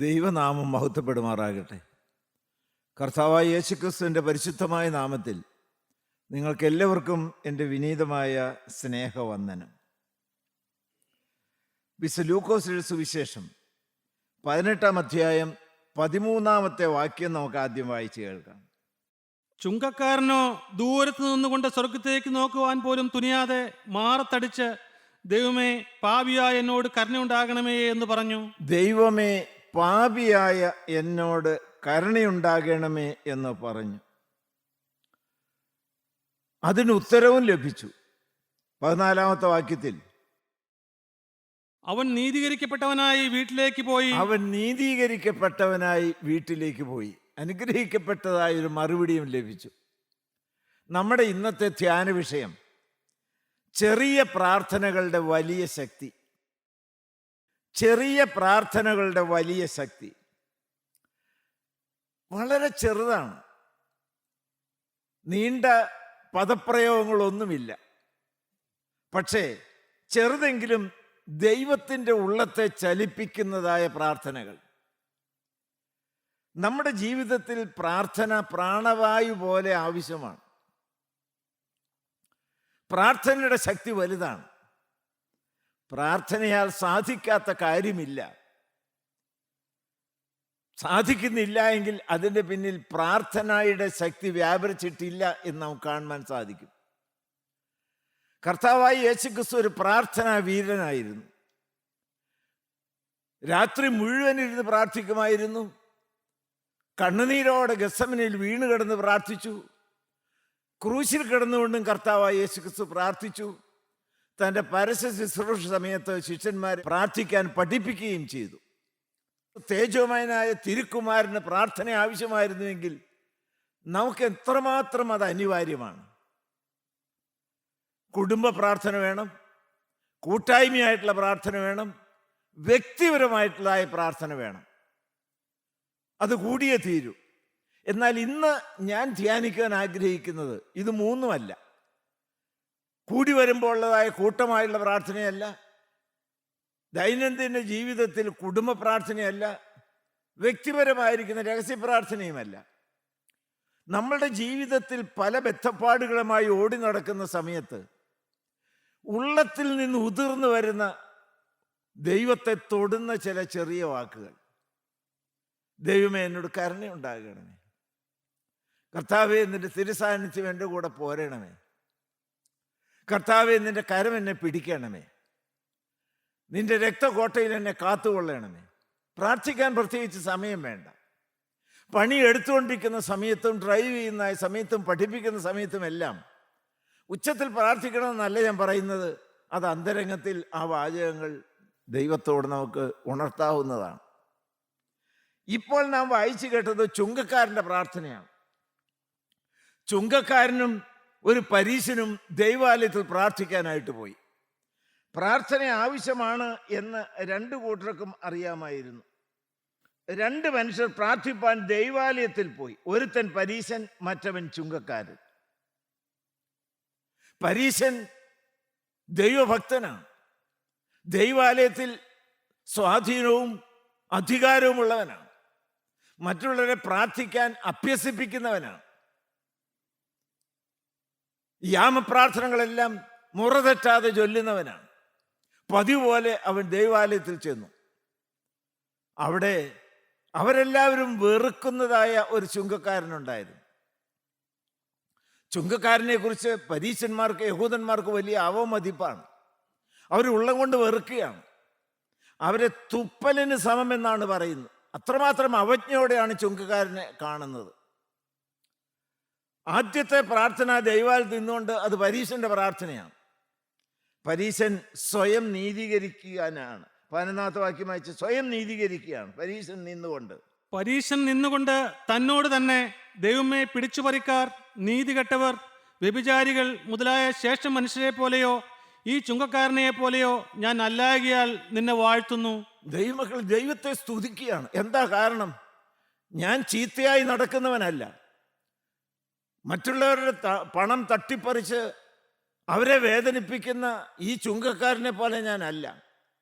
ദൈവനാമം മഹത്വപ്പെടുമാറാകട്ടെ. കർത്താവായ യേശുക്രിസ്തുവിൻ്റെ പരിശുദ്ധമായ നാമത്തിൽ നിങ്ങൾക്കെല്ലാവർക്കും എൻ്റെ വിനീതമായ സ്നേഹവന്ദനം. വിശുദ്ധ ലൂക്കോസിന്റെ സുവിശേഷം 18-ാം അധ്യായം 13-ാമത്തെ വാക്യം നമുക്ക് ആദ്യം വായിച്ചു കേൾക്കാം. ചുങ്കക്കാരനോ ദൂരത്ത് നിന്നുകൊണ്ട് സ്വർഗത്തേക്ക് നോക്കുവാൻ പോലും തുനിയാതെ മാറത്തടിച്ച്, ദൈവമേ പാപിയായ എന്നോട് കരുണയുണ്ടാകണമേ എന്ന് പറഞ്ഞു. ദൈവമേ പാപിയായ എന്നോട് കരുണയുണ്ടാകണമേ എന്ന് പറഞ്ഞു. അതിന് ഉത്തരവും ലഭിച്ചു. 14-ാമത്തെ വാക്യത്തിൽ അവൻ നീതീകരിക്കപ്പെട്ടവനായി വീട്ടിലേക്ക് പോയി. അവൻ നീതീകരിക്കപ്പെട്ടവനായി വീട്ടിലേക്ക് പോയി. അനുഗ്രഹിക്കപ്പെട്ടതായ ഒരു മറുപടിയും ലഭിച്ചു. നമ്മുടെ ഇന്നത്തെ ധ്യാന വിഷയം ചെറിയ പ്രാർത്ഥനകളുടെ വലിയ ശക്തി. ചെറിയ പ്രാർത്ഥനകളുടെ വലിയ ശക്തി വളരെ ചെറുതാണ്. നീണ്ട പദപ്രയോഗങ്ങളൊന്നുമില്ല. പക്ഷേ ചെറുതെങ്കിലും ദൈവത്തിൻ്റെ ഉള്ളത്തെ ചലിപ്പിക്കുന്നതായ പ്രാർത്ഥനകൾ. നമ്മുടെ ജീവിതത്തിൽ പ്രാർത്ഥന പ്രാണവായു പോലെ ആവശ്യമാണ്. പ്രാർത്ഥനയുടെ ശക്തി വലുതാണ്. പ്രാർത്ഥനയാൽ സാധിക്കാത്ത കാര്യമില്ല. സാധിക്കുന്നില്ല എങ്കിൽ അതിൻ്റെ പിന്നിൽ പ്രാർത്ഥനയുടെ ശക്തി വ്യാപരിച്ചിട്ടില്ല എന്ന് നമുക്ക് കാണുവാൻ സാധിക്കും. കർത്താവായ യേശുക്രിസ്തു ഒരു പ്രാർത്ഥനാ വീരനായിരുന്നു. രാത്രി മുഴുവൻ ഇരുന്ന് പ്രാർത്ഥിക്കുമായിരുന്നു. കണ്ണുനീരോടെ ഗെത്സമനയിൽ വീണ് കിടന്ന് പ്രാർത്ഥിച്ചു. ക്രൂശിൽ കിടന്നുകൊണ്ടും കർത്താവായ യേശുക്രിസ്തു പ്രാർത്ഥിച്ചു. തൻ്റെ പരസ്യ ശുശ്രൂഷ സമയത്ത് ശിഷ്യന്മാരെ പ്രാർത്ഥിക്കാൻ പഠിപ്പിക്കുകയും ചെയ്തു. തേജോമയനായ തിരുക്കുമാരന് പ്രാർത്ഥന ആവശ്യമായിരുന്നുവെങ്കിൽ നമുക്ക് എത്രമാത്രം അത് അനിവാര്യമാണ്. കുടുംബ പ്രാർത്ഥന വേണം, കൂട്ടായ്മയായിട്ടുള്ള പ്രാർത്ഥന വേണം, വ്യക്തിപരമായിട്ടുള്ളതായ പ്രാർത്ഥന വേണം. അത് കൂടിയേ തീരൂ. എന്നാൽ ഇന്ന് ഞാൻ ധ്യാനിക്കാൻ ആഗ്രഹിക്കുന്നത് ഇത് മൂന്നുമല്ല. കൂടി വരുമ്പോൾ ഉള്ളതായ കൂട്ടമായുള്ള പ്രാർത്ഥനയല്ല, ദൈനംദിന ജീവിതത്തിൽ കുടുംബ പ്രാർത്ഥനയല്ല, വ്യക്തിപരമായിരിക്കുന്ന രഹസ്യ പ്രാർത്ഥനയുമല്ല. നമ്മളുടെ ജീവിതത്തിൽ പല ബദ്ധപ്പാടുകളുമായി ഓടി നടക്കുന്ന സമയത്ത് ഉള്ളത്തിൽ നിന്ന് ഉതിർന്നു വരുന്ന ദൈവത്തെ തൊടുന്ന ചില ചെറിയ വാക്കുകൾ. ദൈവമേ എന്നോട് കരുണയുണ്ടാകണമേ. കർത്താവേ നിന്റെ തിരുസാന്നിധ്യം എൻ്റെ കൂടെ പോരണമേ. കർത്താവേ നിന്റെ കരം എന്നെ പിടിക്കണമേ. നിന്റെ രക്തകോട്ടയിൽ എന്നെ കാത്തുകൊള്ളണമേ. പ്രാർത്ഥിക്കാൻ പ്രത്യേകിച്ച് സമയം വേണ്ട. പണി എടുത്തുകൊണ്ടിരിക്കുന്ന സമയത്തും ഡ്രൈവ് ചെയ്യുന്ന സമയത്തും പഠിപ്പിക്കുന്ന സമയത്തുമെല്ലാം ഉച്ചത്തിൽ പ്രാർത്ഥിക്കണമെന്നല്ല ഞാൻ പറയുന്നത്. അത് അന്തരംഗത്തിൽ ആ വാചകങ്ങൾ ദൈവത്തോട് നമുക്ക് ഉണർത്താവുന്നതാണ്. ഇപ്പോൾ നാം വായിച്ചു കേട്ടത് ചുങ്കക്കാരൻ്റെ പ്രാർത്ഥനയാണ്. ചുങ്കക്കാരനും ഒരു പരീശനും ദൈവാലയത്തിൽ പ്രാർത്ഥിക്കാനായിട്ട് പോയി. പ്രാർത്ഥന ആവശ്യമാണ് എന്ന് രണ്ടു കൂട്ടർക്കും അറിയാമായിരുന്നു. രണ്ട് മനുഷ്യർ പ്രാർത്ഥിപ്പാൻ ദൈവാലയത്തിൽ പോയി. ഒരുത്തൻ പരീശൻ, മറ്റവൻ ചുങ്കക്കാരൻ. പരീശൻ ദൈവഭക്തനാണ്. ദൈവാലയത്തിൽ സ്വാധീനവും അധികാരവുമുള്ളവനാണ്. മറ്റുള്ളവരെ പ്രാർത്ഥിക്കാൻ അഭ്യസിപ്പിക്കുന്നവനാണ്. യാമപ്രാർത്ഥനകളെല്ലാം മുറതെറ്റാതെ ചൊല്ലുന്നവനാണ്. പതിവ് പോലെ അവൻ ദൈവാലയത്തിൽ ചെന്നു. അവിടെ അവരെല്ലാവരും വെറുക്കുന്നതായ ഒരു ചുങ്കക്കാരനുണ്ടായിരുന്നു. ചുങ്കക്കാരനെ കുറിച്ച് പരീശന്മാർക്ക്, യഹൂദന്മാർക്ക് വലിയ അവമതിപ്പാണ്. അവരുള്ളം കൊണ്ട് വെറുക്കുകയാണ്. അവരെ തുപ്പലിന് സമമെന്നാണ് പറയുന്നത്. അത്രമാത്രം അവജ്ഞയോടെയാണ് ചുങ്കക്കാരനെ കാണുന്നത്. ആദ്യത്തെ പ്രാർത്ഥന ദൈവാലയത്തിൽ നിന്നുകൊണ്ട് അത് പരീശന്റെ പ്രാർത്ഥനയാണ്. പരീശൻ സ്വയം നീതീകരിക്കാനാണ്. 11-ാമത്തെ വാക്യം വായിച്ച് സ്വയം നീതീകരിക്കുകയാണ് പരീശൻ നിന്നുകൊണ്ട്. പരീശൻ നിന്നുകൊണ്ട് തന്നോട് തന്നെ, ദൈവമേ പിടിച്ചുപറിക്കാർ, നീതികെട്ടവർ, വ്യഭിചാരികൾ മുതലായ ശേഷ മനുഷ്യരെ പോലെയോ ഈ ചുങ്കക്കാരനെ പോലെയോ ഞാൻ അല്ലാകിയാൽ നിന്നെ വാഴ്ത്തുന്നു. ദൈവമക്കൾ ദൈവത്തെ സ്തുതിക്കുകയാണ്. എന്താ കാരണം? ഞാൻ ചീത്തയായി നടക്കുന്നവനല്ല. മറ്റുള്ളവരുടെ പണം തട്ടിപ്പറിച്ച് അവരെ വേദനിപ്പിക്കുന്ന ഈ ചുങ്കക്കാരനെ പോലെ ഞാനല്ല.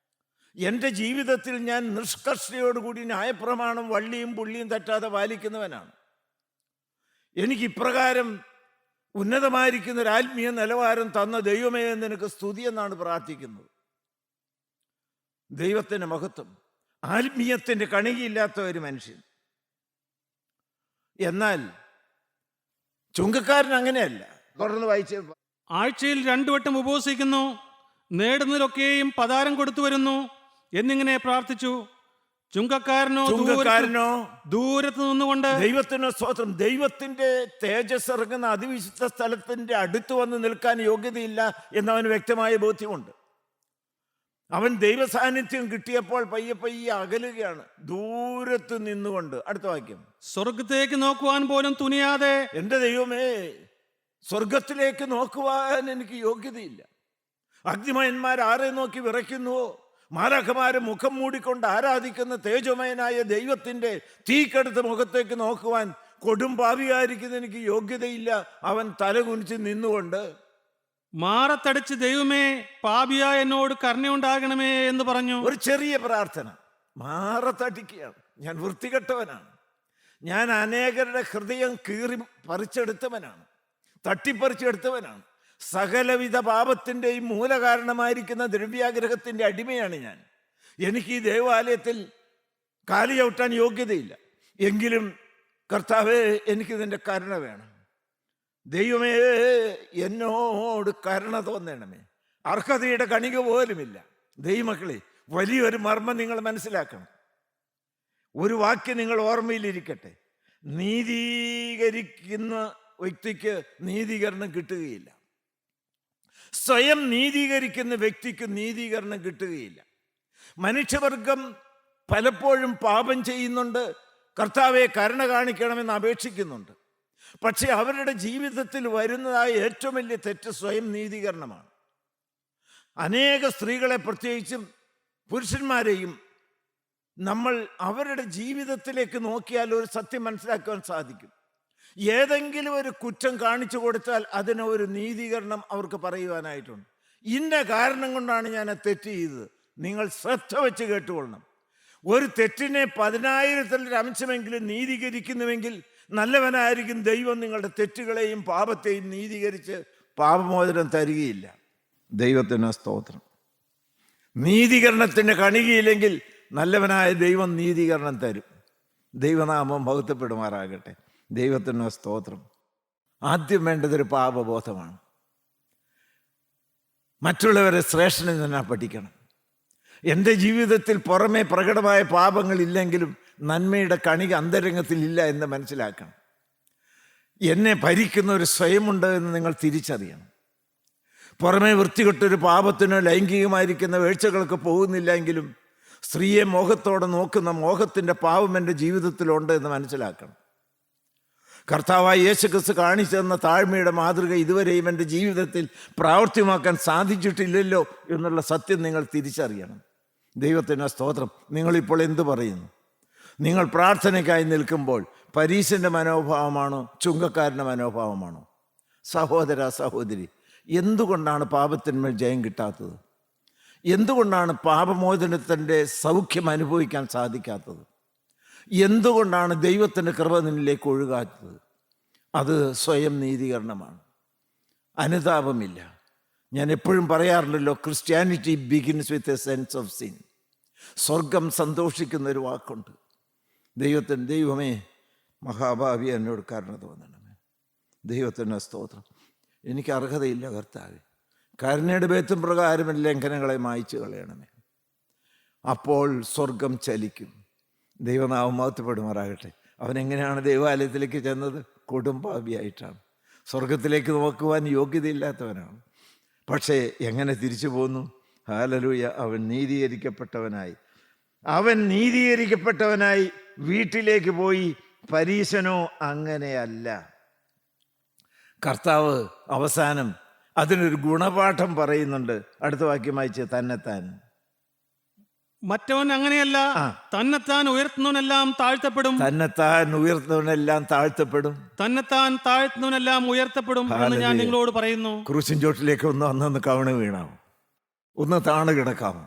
എൻ്റെ ജീവിതത്തിൽ ഞാൻ നിഷ്കർഷയോടുകൂടി ന്യായപ്രമാണം വള്ളിയും പുള്ളിയും തെറ്റാതെ പാലിക്കുന്നവനാണ്. എനിക്ക് ഇപ്രകാരം ഉന്നതമായിരിക്കുന്ന ഒരു ആത്മീയ നിലവാരം തന്ന ദൈവമേ എന്ന് നിനക്ക് സ്തുതി എന്നാണ് പ്രാർത്ഥിക്കുന്നത്. ദൈവത്തിൻ്റെ മഹത്വം. ആത്മീയത്തിൻ്റെ കണികയില്ലാത്ത ഒരു മനുഷ്യൻ. എന്നാൽ ചുങ്കക്കാരൻ അങ്ങനെയല്ല. തുടർന്ന് വായിച്ച്. ആഴ്ചയിൽ 2 വട്ടം ഉപവസിക്കുന്നു, നേടുന്നതിലൊക്കെയും പതാരം കൊടുത്തു വരുന്നു എന്നിങ്ങനെ പ്രാർത്ഥിച്ചു. ചുങ്കക്കാരനോ ദൂരത്ത് നിന്നുകൊണ്ട് ദൈവത്തിന് സ്തോത്രം. ദൈവത്തിന്റെ തേജസ് ഇറങ്ങുന്ന അതിവിശുദ്ധ സ്ഥലത്തിന്റെ അടുത്ത് വന്ന് നിൽക്കാൻ യോഗ്യതയില്ല എന്നവന് വ്യക്തമായ ബോധ്യമുണ്ട്. അവൻ ദൈവ സാന്നിധ്യം കിട്ടിയപ്പോൾ പയ്യെ പയ്യെ അകലുകയാണ്, ദൂരത്ത് നിന്നുകൊണ്ട്. അടുത്ത വാക്യം. സ്വർഗത്തേക്ക് നോക്കുവാൻ പോലും തുനിയാതെ. എൻ്റെ ദൈവമേ, സ്വർഗത്തിലേക്ക് നോക്കുവാൻ എനിക്ക് യോഗ്യതയില്ല. അഗ്നിമയന്മാർ ആരെ നോക്കി വിറയ്ക്കുന്നുവോ, മാലാഖമാരെ മുഖം മൂടിക്കൊണ്ട് ആരാധിക്കുന്ന തേജോമയനായ ദൈവത്തിൻ്റെ തീക്കടുത്ത മുഖത്തേക്ക് നോക്കുവാൻ കൊടും പാപിയായിരിക്കുന്ന എനിക്ക് യോഗ്യതയില്ല. അവൻ തലകുനിച്ച് നിന്നുകൊണ്ട് മാറത്തടിച്ച്, ദൈവമേ പാപിയായ എന്നോട് കരുണയുണ്ടാകണമേ എന്ന് പറഞ്ഞു. ഒരു ചെറിയ പ്രാർത്ഥന. മാറത്തടിക്കുകയാണ്. ഞാൻ വൃത്തികെട്ടവനാണ്, ഞാൻ അനേകരുടെ ഹൃദയം കീറി പറിച്ചെടുത്തവനാണ്, തട്ടിപ്പറിച്ചെടുത്തവനാണ്. സകലവിധ പാപത്തിൻ്റെയും മൂലകാരണമായിരിക്കുന്ന ദ്രവ്യാഗ്രഹത്തിൻ്റെ അടിമയാണ് ഞാൻ. എനിക്ക് ഈ ദേവാലയത്തിൽ കാലി ചവിട്ടാൻ യോഗ്യതയില്ല. എങ്കിലും കർത്താവേ, എനിക്കിതിൻ്റെ കരുണ വേണം. ദൈവമേ, എന്നോട് കരുണ തോന്നണമേ. അർഹതയുടെ കണിക പോലുമില്ല. ദൈവമക്കളെ, വലിയൊരു മർമ്മം നിങ്ങൾ മനസ്സിലാക്കണം. ഒരു വാക്യം നിങ്ങൾ ഓർമ്മയിലിരിക്കട്ടെ. നീതീകരിക്കുന്ന വ്യക്തിക്ക് നീതീകരണം കിട്ടുകയില്ല. സ്വയം നീതീകരിക്കുന്ന വ്യക്തിക്ക് നീതീകരണം കിട്ടുകയില്ല. മനുഷ്യവർഗം പലപ്പോഴും പാപം ചെയ്യുന്നുണ്ട്, കർത്താവെ കരുണ കാണിക്കണമെന്ന് അപേക്ഷിക്കുന്നുണ്ട്. പക്ഷെ അവരുടെ ജീവിതത്തിൽ വരുന്നതായ ഏറ്റവും വലിയ തെറ്റ് സ്വയം നീതീകരണമാണ്. അനേക സ്ത്രീകളെ, പ്രത്യേകിച്ചും പുരുഷന്മാരെയും നമ്മൾ അവരുടെ ജീവിതത്തിലേക്ക് നോക്കിയാൽ ഒരു സത്യം മനസ്സിലാക്കുവാൻ സാധിക്കും. ഏതെങ്കിലും ഒരു കുറ്റം കാണിച്ചു കൊടുത്താൽ അതിന് ഒരു നീതീകരണം അവർക്ക് പറയുവാനായിട്ടുണ്ട്. ഇന്ന കാരണം കൊണ്ടാണ് ഞാൻ ആ തെറ്റ് ചെയ്തത്. നിങ്ങൾ ശ്രദ്ധ വെച്ച് കേട്ടുകൊള്ളണം. ഒരു തെറ്റിനെ 10,000-ൽ അംശമെങ്കിലും നീതീകരിക്കുന്നുവെങ്കിൽ നല്ലവനായിരിക്കും ദൈവം. നിങ്ങളുടെ തെറ്റുകളെയും പാപത്തെയും നീതീകരിച്ച് പാപമോചനം തരികയില്ല. ദൈവത്തിന് സ്തോത്രം. നീതീകരണത്തിന് കണികയില്ലെങ്കിൽ നല്ലവനായ ദൈവം നീതീകരണം തരും. ദൈവനാമം മഹത്വപ്പെടുമാറാകട്ടെ. ദൈവത്തിന് സ്തോത്രം. ആദ്യം വേണ്ടതൊരു പാപബോധമാണ്. മറ്റുള്ളവരെ ശ്രേഷ്ഠനിൽ നിന്ന് പഠിക്കണം. എൻ്റെ ജീവിതത്തിൽ പുറമേ പ്രകടമായ പാപങ്ങളില്ലെങ്കിലും നന്മയുടെ കണിക അന്തരംഗത്തിലില്ല എന്ന് മനസ്സിലാക്കണം. എന്നെ ഭരിക്കുന്ന ഒരു സ്വയമുണ്ട് എന്ന് നിങ്ങൾ തിരിച്ചറിയണം. പുറമേ വൃത്തികെട്ടൊരു പാപത്തിനോ ലൈംഗികമായിരിക്കുന്ന വീഴ്ചകൾക്ക് പോകുന്നില്ല എങ്കിലും സ്ത്രീയെ മോഹത്തോടെ നോക്കുന്ന മോഹത്തിൻ്റെ പാപം എൻ്റെ ജീവിതത്തിലുണ്ട് എന്ന് മനസ്സിലാക്കണം. കർത്താവായ യേശുക്രിസ്തു കാണിച്ചു തന്ന താഴ്മയുടെ മാതൃക ഇതുവരെയും എൻ്റെ ജീവിതത്തിൽ പ്രാവർത്തികമാക്കാൻ സാധിച്ചിട്ടില്ലല്ലോ എന്നുള്ള സത്യം നിങ്ങൾ തിരിച്ചറിയണം. ദൈവത്തിന് സ്തോത്രം. നിങ്ങളിപ്പോൾ എന്തു പറയുന്നു? നിങ്ങൾ പ്രാർത്ഥനയ്ക്കായി നിൽക്കുമ്പോൾ പരീശൻ്റെ മനോഭാവമാണോ ചുങ്കക്കാരൻ്റെ മനോഭാവമാണോ? സഹോദര സഹോദരി, എന്തുകൊണ്ടാണ് പാപത്തിന്മേൽ ജയം കിട്ടാത്തത്? എന്തുകൊണ്ടാണ് പാപമോചനത്തിൻ്റെ സൗഖ്യം അനുഭവിക്കാൻ സാധിക്കാത്തത്? എന്തുകൊണ്ടാണ് ദൈവത്തിൻ്റെ കൃപ നിന്നിലേക്ക് ഒഴുകാത്തത്? അത് സ്വയം നീതീകരണമാണ്. അനുതാപമില്ല. ഞാൻ എപ്പോഴും പറയാറുണ്ടല്ലോ, Christianity begins with a sense of sin. സ്വർഗം സന്തോഷിക്കുന്ന ഒരു വാക്കുണ്ട്. ദൈവമേ മഹാഭാവി എന്നോട് കരുണ തോന്നണമേ. ദൈവത്തിൻ്റെ സ്തോത്രം. എനിക്ക് അർഹതയില്ല കർത്താവേ. കരുണയുടെ ബേത്തും പ്രകാരം ലംഘനങ്ങളെ മായ്ച്ചു കളയണമേ. അപ്പോൾ സ്വർഗം ചലിക്കും. ദൈവനാമം മഹത്വപ്പെടുമാറാകട്ടെ. അവനെങ്ങനെയാണ് ദൈവാലയത്തിലേക്ക് ചെന്നത്? കൊടുംപാപിയായിട്ടാണ്. സ്വർഗത്തിലേക്ക് നോക്കുവാൻ യോഗ്യതയില്ലാത്തവനാണ്. പക്ഷേ എങ്ങനെ തിരിച്ചു പോന്നു? ഹല്ലേലൂയ. അവൻ നീതീകരിക്കപ്പെട്ടവനായി വീട്ടിലേക്ക് പോയി. പരീശനോ അങ്ങനെയല്ല. കർത്താവ് അവസാനം അതിനൊരു ഗുണപാഠം പറയുന്നുണ്ട്. അടുത്ത വാക്യം വായിച്ച്. തന്നെത്താൻ മറ്റവൻ അങ്ങനെയല്ല, തന്നെത്താൻ ഉയർത്തുന്നവനെല്ലാം താഴ്ത്തപ്പെടും. തന്നെത്താൻ ഉയർത്തുന്നവനെല്ലാം താഴ്ത്തപ്പെടും. തന്നെത്താൻ താഴ്ത്തുന്നവനെല്ലാം ഉയർത്തപ്പെടും എന്ന് ഞാൻ നിങ്ങളോട് പറയുന്നു. ക്രൂശിൻ ചോട്ടിലേക്ക് ഒന്ന് കവണ് വീണാമോ? ഒന്ന് താണു കിടക്കാമോ?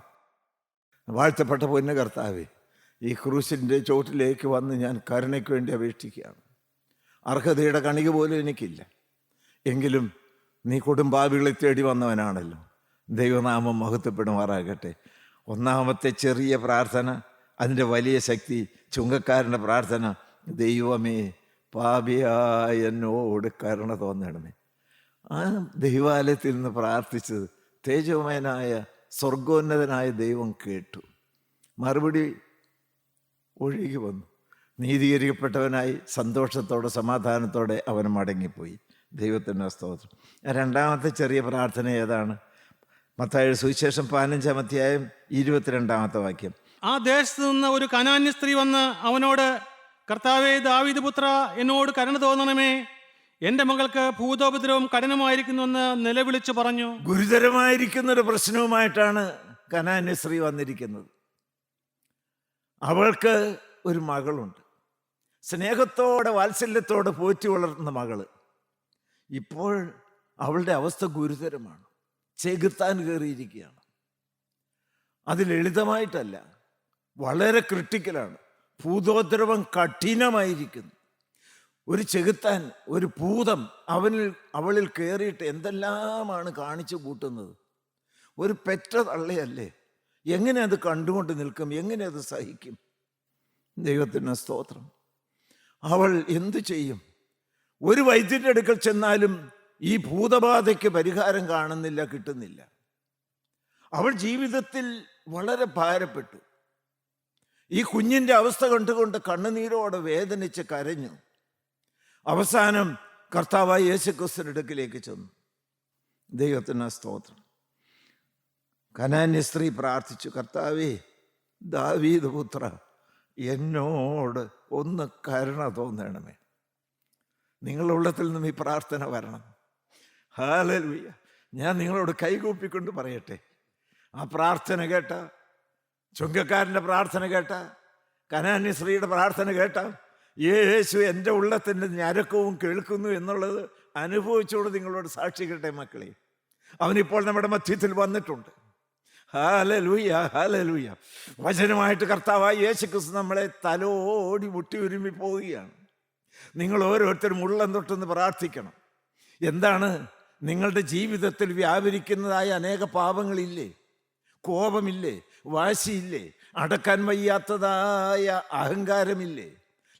വാഴ്ത്തപ്പെട്ട പൊന്നു കർത്താവേ, ഈ ക്രൂശിൻ്റെ ചോട്ടിലേക്ക് വന്ന് ഞാൻ കരുണയ്ക്ക് വേണ്ടി അപേക്ഷിക്കുകയാണ്. അർഹതയുടെ കണിക പോലും എനിക്കില്ല. എങ്കിലും നീ കൊടുമ്പാവികളെ തേടി വന്നവനാണല്ലോ. ദൈവനാമം മഹത്വപ്പെടുമാറാകട്ടെ. ഒന്നാമത്തെ ചെറിയ പ്രാർത്ഥന, അതിൻ്റെ വലിയ ശക്തി. ചുങ്കക്കാരൻ്റെ പ്രാർത്ഥന, ദൈവമേ പാപിയായ എന്നോട് കരുണ തോന്നണമേ. ആ ദൈവാലയത്തിൽ നിന്ന് പ്രാർത്ഥിച്ചത് തേജോമയനായ സ്വർഗോന്നതനായ ദൈവം കേട്ടു. മറുപടി ഒഴുകി വന്നു. നീതീകരിക്കപ്പെട്ടവനായി സന്തോഷത്തോടെ സമാധാനത്തോടെ അവൻ മടങ്ങിപ്പോയി. ദൈവത്തിൻ്റെ സ്തോത്രം. രണ്ടാമത്തെ ചെറിയ പ്രാർത്ഥന ഏതാണ്? മത്തായിയുടെ സുവിശേഷം 15-ാം അധ്യായം 22-ാമത്തെ വാക്യം. ആ ദേശത്ത് നിന്ന് ഒരു കനാന്യ സ്ത്രീ വന്ന് അവനോട്, കർത്താവേ ദാവീദ് പുത്ര, എന്നോട് കരുണ തോന്നണമേ, എൻ്റെ മകൾക്ക് ഭൂതോപദ്രവം കഠിനമായിരിക്കുന്നുവെന്ന് നിലവിളിച്ചു പറഞ്ഞു. ഗുരുതരമായിരിക്കുന്നൊരു പ്രശ്നവുമായിട്ടാണ് കനാന്യ സ്ത്രീ വന്നിരിക്കുന്നത്. അവൾക്ക് ഒരു മകളുണ്ട്, സ്നേഹത്തോടെ വാത്സല്യത്തോടെ പോറ്റി വളർത്തുന്ന മകള്. ഇപ്പോൾ അവളുടെ അവസ്ഥ ഗുരുതരമാണ്. ചെകുത്താൻ കയറിയിരിക്കുകയാണ്. അത് ലളിതമായിട്ടല്ല, വളരെ ക്രിട്ടിക്കലാണ്. ഭൂതോദ്രവം കഠിനമായിരിക്കുന്നു. ഒരു ചെകുത്താൻ, ഒരു ഭൂതം അവളിൽ കയറിയിട്ട് എന്തെല്ലാമാണ് കാണിച്ചു കൂട്ടുന്നത്. ഒരു പെറ്റ തള്ളയല്ലേ, എങ്ങനെ അത് കണ്ടുകൊണ്ട് നിൽക്കും? എങ്ങനെ അത് സഹിക്കും? ദൈവത്തിന് സ്തോത്രം. അവൾ എന്തു ചെയ്യും? ഒരു വൈദ്യൻ്റെ അടുക്കൽ ചെന്നാലും ഈ ഭൂതബാധയ്ക്ക് പരിഹാരം കാണുന്നില്ല, കിട്ടുന്നില്ല. അവൾ ജീവിതത്തിൽ വളരെ ഭാരപ്പെട്ടു. ഈ കുഞ്ഞിൻ്റെ അവസ്ഥ കണ്ടുകൊണ്ട് കണ്ണുനീരോടെ വേദനിച്ച് കരഞ്ഞു. അവസാനം കർത്താവായ യേശുക്രിസ്തുവിന്റെ അടുക്കിലേക്ക് ചെന്നു. ദൈവത്തിന് സ്തോത്രം. കനാന്യ സ്ത്രീ പ്രാർത്ഥിച്ചു, കർത്താവേ ദാവീദ് പുത്ര, എന്നോട് ഒന്ന് കരുണ തോന്നണമേ. നിങ്ങളുടെ ഉള്ളത്തിൽ നിന്നും ഈ പ്രാർത്ഥന വരണം. ഹല്ലേലൂയ. ഞാൻ നിങ്ങളോട് കൈകൂപ്പിക്കൊണ്ട് പറയട്ടെ, ആ പ്രാർത്ഥന കേട്ട, ചുങ്കക്കാരൻ്റെ പ്രാർത്ഥന കേട്ട, കനാന്യ സ്ത്രീയുടെ പ്രാർത്ഥന കേട്ട, യേശു എൻ്റെ ഉള്ളത്തിൻ്റെ ഞരക്കവും കേൾക്കുന്നു എന്നുള്ളത് അനുഭവിച്ചുകൊണ്ട് നിങ്ങളോട് സാക്ഷിക്കട്ടെ മക്കളെ. അവനിപ്പോൾ നമ്മുടെ മധ്യത്തിൽ വന്നിട്ടുണ്ട്. Hallelujah, hallelujah. വചനമായിട്ട് കർത്താവായ യേശുക്രിസ്തു നമ്മളെ തലോടി മുട്ടി ഉരുമി പോവുകയാണ്. നിങ്ങൾ ഓരോരുത്തരും ഉള്ളം തൊട്ടൊന്ന് പ്രാർത്ഥിക്കണം. എന്താണ്? നിങ്ങളുടെ ജീവിതത്തിൽ വ്യാപരിക്കുന്നതായ അനേക പാപങ്ങളില്ലേ? കോപമില്ലേ? വാശിയില്ലേ? അടക്കാൻ വയ്യാത്തതായ അഹങ്കാരമില്ലേ?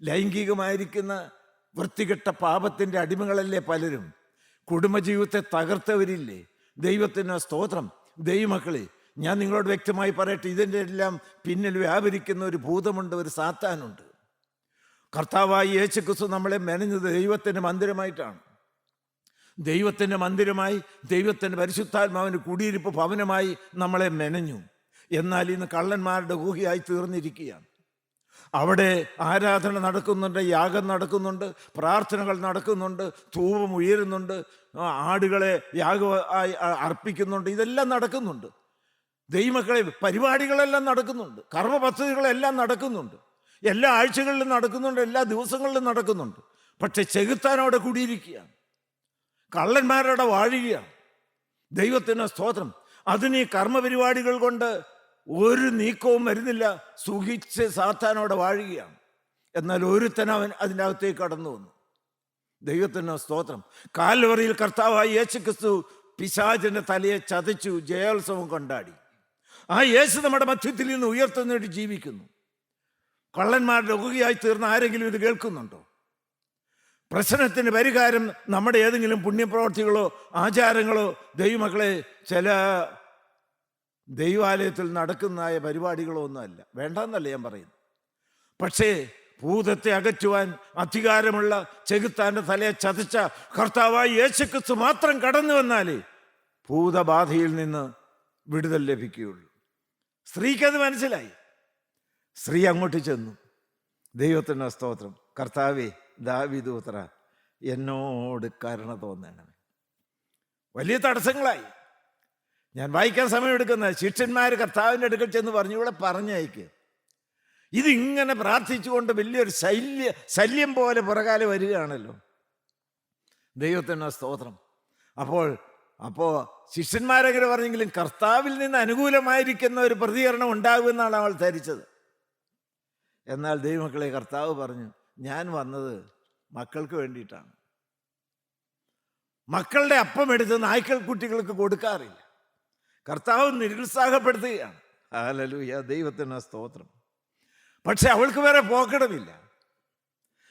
ലൈംഗികമായിരിക്കുന്ന വൃത്തികെട്ട പാപത്തിൻ്റെ അടിമകളല്ലേ പലരും? കുടുംബജീവിതത്തെ തകർത്തവരില്ലേ? ദൈവത്തിന് സ്തോത്രം. ദൈവമക്കളെ, ഞാൻ നിങ്ങളോട് വ്യക്തമായി പറയട്ടെ, ഇതിൻ്റെ എല്ലാം പിന്നിൽ വ്യാപരിക്കുന്ന ഒരു ഭൂതമുണ്ട്, ഒരു സാത്താനുണ്ട്. കർത്താവായി യേശുക്രിസ്തു നമ്മളെ മെനഞ്ഞത് ദൈവത്തിൻ്റെ മന്ദിരമായിട്ടാണ്. ദൈവത്തിൻ്റെ മന്ദിരമായി, ദൈവത്തിൻ്റെ പരിശുദ്ധാത്മാവിൻ്റെ കുടിയിരിപ്പ് ഭവനമായി നമ്മളെ മെനഞ്ഞു. എന്നാൽ ഇന്ന് കള്ളന്മാരുടെ ഗുഹയായി തീർന്നിരിക്കുകയാണ്. അവിടെ ആരാധന നടക്കുന്നുണ്ട്, യാഗം നടക്കുന്നുണ്ട്, പ്രാർത്ഥനകൾ നടക്കുന്നുണ്ട്, ധൂപം ഉയരുന്നുണ്ട്, ആടുകളെ യാഗമായി അർപ്പിക്കുന്നുണ്ട്. ഇതെല്ലാം നടക്കുന്നുണ്ട്. ദൈവമക്കളെ, പരിപാടികളെല്ലാം നടക്കുന്നുണ്ട്, കർമ്മ പദ്ധതികളെല്ലാം നടക്കുന്നുണ്ട്, എല്ലാ ആഴ്ചകളിലും നടക്കുന്നുണ്ട്, എല്ലാ ദിവസങ്ങളിലും നടക്കുന്നുണ്ട്. പക്ഷെ ചെകുത്താനോടെ കൂടിയിരിക്കുകയാണ്, കള്ളന്മാരോടെ വാഴുകയാണ്. ദൈവത്തിന് സ്തോത്രം. അതിന് ഈ കർമ്മപരിപാടികൾ കൊണ്ട് ഒരു നീക്കവും വരുന്നില്ല. സുഖിച്ച് സാത്താനോടെ വാഴുകയാണ്. എന്നാൽ ഒരുത്തൻ അവൻ അതിൻ്റെ അകത്തേക്ക് കടന്നു വന്നു. ദൈവത്തിന് സ്തോത്രം. കാൽവറിയിൽ കർത്താവായ യേശുക്രിസ്തു പിശാചിന്റെ തലയെ ചതച്ചു, ജയോത്സവം കൊണ്ടാടി. ആ യേശു നമ്മുടെ മധ്യത്തിൽ നിന്ന് ഉയർത്തുന്നതിന് ജീവിക്കുന്നു. കള്ളന്മാരുടെ ഉകയായി തീർന്ന ആരെങ്കിലും ഇത് കേൾക്കുന്നുണ്ടോ? പ്രശ്നത്തിന് പരിഹാരം നമ്മുടെ ഏതെങ്കിലും പുണ്യപ്രവർത്തികളോ ആചാരങ്ങളോ ദൈവമക്കളെ ചില ദൈവാലയത്തിൽ നടക്കുന്നതായ പരിപാടികളോ ഒന്നുമല്ല. വേണ്ടെന്നല്ല ഞാൻ പറയുന്നു. പക്ഷേ ഭൂതത്തെ അകറ്റുവാൻ അധികാരമുള്ള ചെകുത്താൻ്റെ തലയെ ചതച്ച കർത്താവായ യേശുക്രിസ്തു മാത്രം കടന്നു വന്നാലേ ഭൂതബാധയിൽ നിന്ന് വിടുതൽ ലഭിക്കുകയുള്ളൂ. സ്ത്രീക്കത് മനസ്സിലായി. സ്ത്രീ അങ്ങോട്ട് ചെന്നു. ദൈവത്തിന് സ്തോത്രം. കർത്താവേ ദാവീദ് പുത്ര, എന്നോട് കരുണ തോന്നണമേ. വലിയ തടസ്സങ്ങളായി. ഞാൻ വായിക്കാൻ സമയമെടുക്കുന്നത്, ശിഷ്യന്മാർ കർത്താവിൻ്റെ അടുക്കൽ ചെന്ന് പറഞ്ഞു, ഇവിടെ പറഞ്ഞയക്ക്. ഇതിങ്ങനെ പ്രാർത്ഥിച്ചുകൊണ്ട് വലിയൊരു ശല്യം പോലെ പുറകാലെ വരികയാണല്ലോ. ദൈവത്തിന് സ്തോത്രം. അപ്പോൾ അപ്പോൾ ശിഷ്യന്മാരെങ്ങനെ പറഞ്ഞെങ്കിലും കർത്താവിൽ നിന്ന് അനുകൂലമായിരിക്കുന്ന ഒരു പ്രതികരണം ഉണ്ടാകുമെന്നാണ് അവൾ ധരിച്ചത്. എന്നാൽ ദൈവമക്കളെ, കർത്താവ് പറഞ്ഞു, ഞാൻ വന്നത് മക്കൾക്ക് വേണ്ടിയിട്ടാണ്. മക്കളുടെ അപ്പം എടുത്ത് നായ്ക്കൾ കുട്ടികൾക്ക് കൊടുക്കാറില്ല. കർത്താവ് നിരുത്സാഹപ്പെടുത്തുകയാണ്. ഹല്ലേലൂയ, ദൈവത്തിന് സ്തോത്രം. പക്ഷെ അവൾക്ക് വേറെ പോക്കടമില്ല.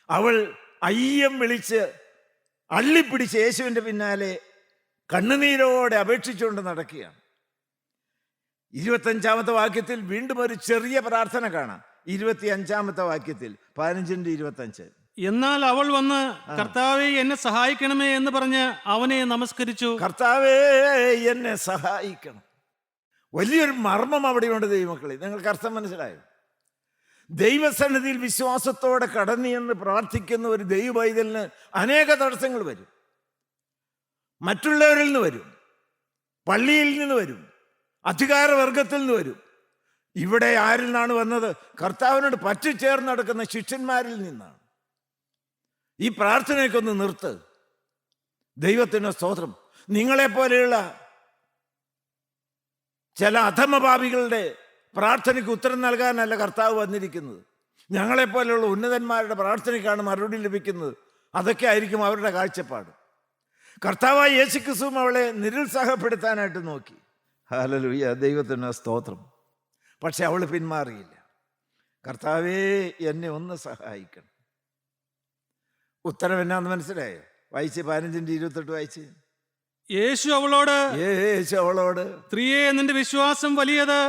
അവൾ അയ്യം വിളിച്ച് അള്ളിപ്പിടിച്ച് യേശുവിൻ്റെ പിന്നാലെ കണ്ണുനീരോടെ അപേക്ഷിച്ചുകൊണ്ട് നടക്കുകയാണ്. 25-ാമത്തെ വാക്യത്തിൽ വീണ്ടും ഒരു ചെറിയ പ്രാർത്ഥന കാണാം. 25-ാമത്തെ വാക്യത്തിൽ 15-25. എന്നാൽ അവൾ വന്ന് കർത്താവേ എന്നെ സഹായിക്കണമേ എന്ന് പറഞ്ഞ് അവനെ നമസ്കരിച്ചു. കർത്താവേ എന്നെ സഹായിക്കണം. വലിയൊരു മർമ്മം അവിടെയുണ്ട് ദൈവമക്കളെ. നിങ്ങൾക്ക് അർത്ഥം മനസ്സിലായോ? ദൈവസന്നിധിയിൽ വിശ്വാസത്തോടെ കടന്നു എന്ന് പ്രാർത്ഥിക്കുന്ന ഒരു ദൈവപൈതലിന് അനേക തടസ്സങ്ങൾ വരും. മറ്റുള്ളവരിൽ നിന്ന് വരും, പള്ളിയിൽ നിന്ന് വരും, അധികാരവർഗത്തിൽ നിന്ന് വരും. ഇവിടെ ആരിൽ നിന്നാണ് വന്നത്? കർത്താവിനോട് പറ്റിച്ചേർന്ന് നടക്കുന്ന ശിഷ്യന്മാരിൽ നിന്നാണ്. ഈ പ്രാർത്ഥനയൊക്കെ ഒന്ന് നിർത്ത്. ദൈവത്തിന് സ്തോത്രം. നിങ്ങളെപ്പോലെയുള്ള ചില അധമഭാവികളുടെ പ്രാർത്ഥനയ്ക്ക് ഉത്തരം നൽകാനല്ല കർത്താവ് വന്നിരിക്കുന്നത്. ഞങ്ങളെപ്പോലെയുള്ള ഉന്നതന്മാരുടെ പ്രാർത്ഥനയ്ക്കാണ് മറുപടി ലഭിക്കുന്നത്. അതൊക്കെ ആയിരിക്കും അവരുടെ കാഴ്ചപ്പാട്. കർത്താവായ യേശുക്രിസ്തുവും അവളെ നിരുത്സാഹപ്പെടുത്താനായിട്ട് നോക്കി. ഹല്ലേലൂയ, ദൈവത്തിന് സ്തോത്രം. പക്ഷെ അവൾ പിന്മാറിയില്ല. കർത്താവേ എന്നെ ഒന്ന് സഹായിക്കണം. ഉത്തരം എന്നാന്ന് മനസ്സിലായോ? വായിച്ച് 15-28 വായിച്ച്. യേശു അവളോട് സ്ത്രീയെ, നിന്റെ വിശ്വാസം വലിയത്,